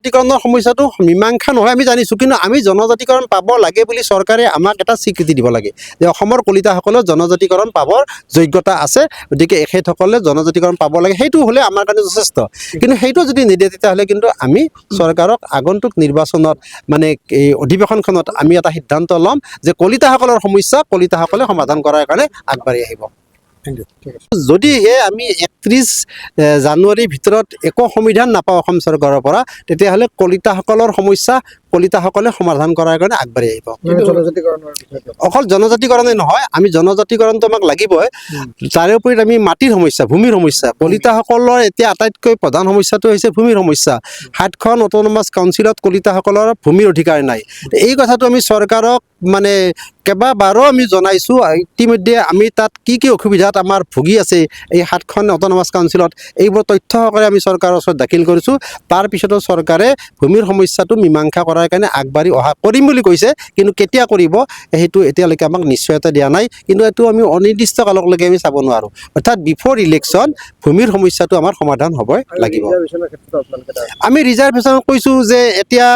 জনজাতিকৰণৰ সমস্যাটো মীমাংসা নহয় আমি জানিছোঁ, কিন্তু আমি জনজাতিকৰণ পাব লাগে বুলি চৰকাৰে আমাক এটা স্বীকৃতি দিব লাগে যে অসমৰ কলিতাসকলেও জনজাতিকৰণ পাবৰ যোগ্যতা আছে, গতিকে এখেতসকলে জনজাতিকৰণ পাব লাগে, সেইটো হ'লে আমাৰ কাৰণে যথেষ্ট। কিন্তু সেইটো যদি নিদিয়ে তেতিয়াহ'লে কিন্তু আমি চৰকাৰক আগন্তুক নিৰ্বাচনত মানে এই অধিৱেশনখনত আমি এটা সিদ্ধান্ত ল'ম যে কলিতাসকলৰ সমস্যা কলিতাসকলে সমাধান কৰাৰ কাৰণে আগবাঢ়ি আহিব। যদিহে আমি 31 জানুৱাৰীৰ ভিতৰত একো সমাধান নাপাওঁ অসম চৰকাৰৰ পৰা, তেতিয়াহ'লে কলিতাসকলৰ সমস্যা কলিতাসকলে সমাধান কৰাৰ কাৰণে আগবাঢ়ি আহিব। অকল জনজাতিকৰণে নহয়, আমি জনজাতিকৰণটো আমাক লাগিবই, তাৰোপৰি আমি মাটিৰ সমস্যা, ভূমিৰ সমস্যা, কলিতাসকলৰ এতিয়া আটাইতকৈ প্ৰধান সমস্যাটো হৈছে ভূমিৰ সমস্যা। 7খন অট'নমাছ কাউন্সিলত কলিতাসকলৰ ভূমিৰ অধিকাৰ নাই। এই কথাটো আমি চৰকাৰক মানে কেইবাবাৰো আমি জনাইছোঁ, ইতিমধ্যে আমি তাত কি কি অসুবিধাত আমাৰ ভুগি আছে এই 7খন অট'নমাছ কাউন্সিলত, এইবোৰ তথ্য সহকাৰে আমি চৰকাৰৰ ওচৰত দাখিল কৰিছোঁ। তাৰপিছতো চৰকাৰে ভূমিৰ সমস্যাটো মীমাংসা কৰাৰ কাৰণে আগবাঢ়ি অহা কৰিম বুলি কৈছে, কিন্তু কেতিয়া কৰিব সেইটো এতিয়ালৈকে আমাক নিশ্চয়তা দিয়া নাই, কিন্তু এইটো আমি অনিৰ্দিষ্ট কাললৈকে আমি চাব নোৱাৰোঁ। অৰ্থাৎ বিফৰ ইলেকশ্যন ভূমিৰ সমস্যাটো আমাৰ সমাধান হ'বই লাগিব। আমি ৰিজাৰ্ভেশ্যন কৈছোঁ যে এতিয়া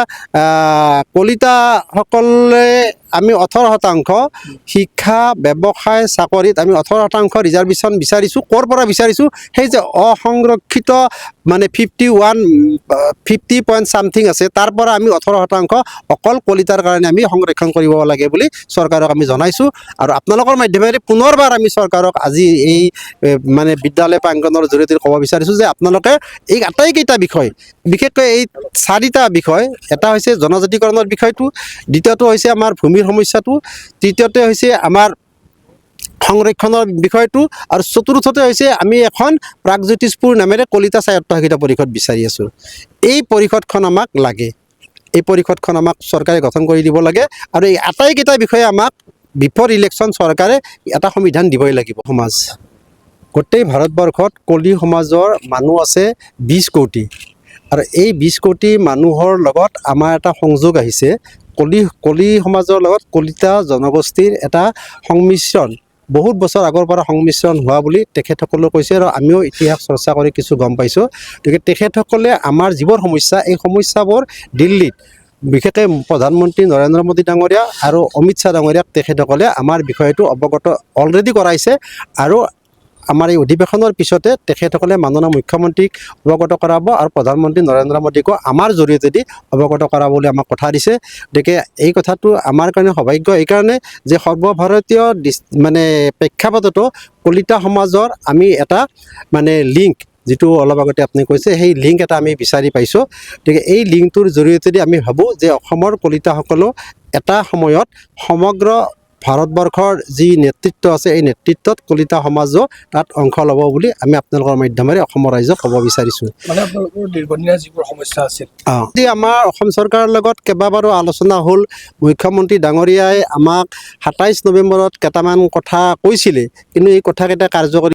কলিতাসকলে আমি 18%, শিক্ষা ব্যৱসায় চাকৰিত আমি 18% ৰিজাৰ্ভেশ্যন বিচাৰিছোঁ। ক'ৰ পৰা বিচাৰিছোঁ? সেই যে অসংৰক্ষিত মানে 50 পইণ্ট ছামথিং আছে, তাৰ পৰা আমি 18% অকল কলিতাৰ কাৰণে আমি সংৰক্ষণ কৰিব লাগে বুলি চৰকাৰক আমি জনাইছোঁ। আৰু আপোনালোকৰ মাধ্যমেৰে পুনৰবাৰ আমি চৰকাৰক আজি এই মানে বিদ্যালয় প্ৰাংগণৰ জৰিয়তে ক'ব বিচাৰিছোঁ যে আপোনালোকে এই আটাইকেইটা বিষয়, বিশেষকৈ এই 4টা বিষয়, এটা হৈছে জনজাতিকৰণৰ বিষয়টো, দ্বিতীয়টো হৈছে আমাৰ ভূমিৰ সমস্যাটো, তৃতীয়তে হৈছে আমাৰ সংৰক্ষণৰ বিষয়টো, আৰু চতুৰ্থতে হৈছে আমি এখন প্ৰাগজ্যোতিষপুৰ নামেৰে কলিতা স্বায়ত্তশাসিত পৰিষদ বিচাৰি আছোঁ। এই পৰিষদখন আমাক লাগে, এই পৰিষদখন আমাক চৰকাৰে গঠন কৰি দিব লাগে, আৰু এই আটাইকেইটা বিষয়ে আমাক বিফৰ ইলেকশ্যন চৰকাৰে এটা সংবিধান দিবই লাগিব। সমাজ গোটেই ভাৰতবৰ্ষত কলি সমাজৰ মানুহ আছে 20 কোটি, আৰু এই 20 কোটি মানুহৰ লগত আমাৰ এটা সংযোগ আহিছে, কলি সমাজৰ লগত কলিতা জনগোষ্ঠীৰ এটা সংমিশ্ৰণ বহুত বছৰ আগৰ পৰা সংমিশ্ৰণ হোৱা বুলি তেখেতসকলেও কৈছে, আৰু আমিও ইতিহাস চৰ্চা কৰি কিছু গম পাইছোঁ। গতিকে তেখেতসকলে আমাৰ যিবোৰ সমস্যা, এই সমস্যাবোৰ দিল্লীত বিশেষকৈ প্ৰধানমন্ত্ৰী নৰেন্দ্ৰ মোদী ডাঙৰীয়া আৰু অমিত শ্বাহ ডাঙৰীয়াক তেখেতসকলে আমাৰ বিষয়টো অৱগত অলৰেডি কৰাইছে, আৰু আমাৰ এই অধিৱেশনৰ পিছতে তেখেতসকলে মাননীয় মুখ্যমন্ত্ৰীক অৱগত কৰাব, আৰু প্ৰধানমন্ত্ৰী নৰেন্দ্ৰ মোদীকো আমাৰ জৰিয়তেদি অৱগত কৰাব বুলি আমাক কথা দিছে। গতিকে এই কথাটো আমাৰ কাৰণে সৌভাগ্য এইকাৰণে যে সৰ্বভাৰতীয় মানে প্ৰেক্ষাপটতো কলিতা সমাজৰ আমি এটা মানে লিংক, যিটো অলপ আগতে আপুনি কৈছে, সেই লিংক এটা আমি বিচাৰি পাইছোঁ। গতিকে এই লিংকটোৰ জৰিয়তেদি আমি ভাবোঁ যে অসমৰ কলিতাসকলেও এটা সময়ত সমগ্ৰ ভাৰতবৰ্ষৰ যি নেতৃত্ব আছে, এই নেতৃত্বত কলিতা সমাজো তাত অংশ ল'ব বুলি আমি আপোনালোকৰ মাধ্যমেৰে অসমৰ ৰাইজক ক'ব বিচাৰিছোঁ। মানে আপোনালোকৰ দীৰ্ঘদিনীয়া যিবোৰ সমস্যা আছিল, আমাৰ অসম চৰকাৰৰ লগত কেইবাবাৰো আলোচনা হ'ল। মুখ্যমন্ত্ৰী ডাঙৰীয়াই আমাক 27 নৱেম্বৰত কেইটামান কথা কৈছিলে, কিন্তু এই কথাকেইটা কাৰ্যকৰী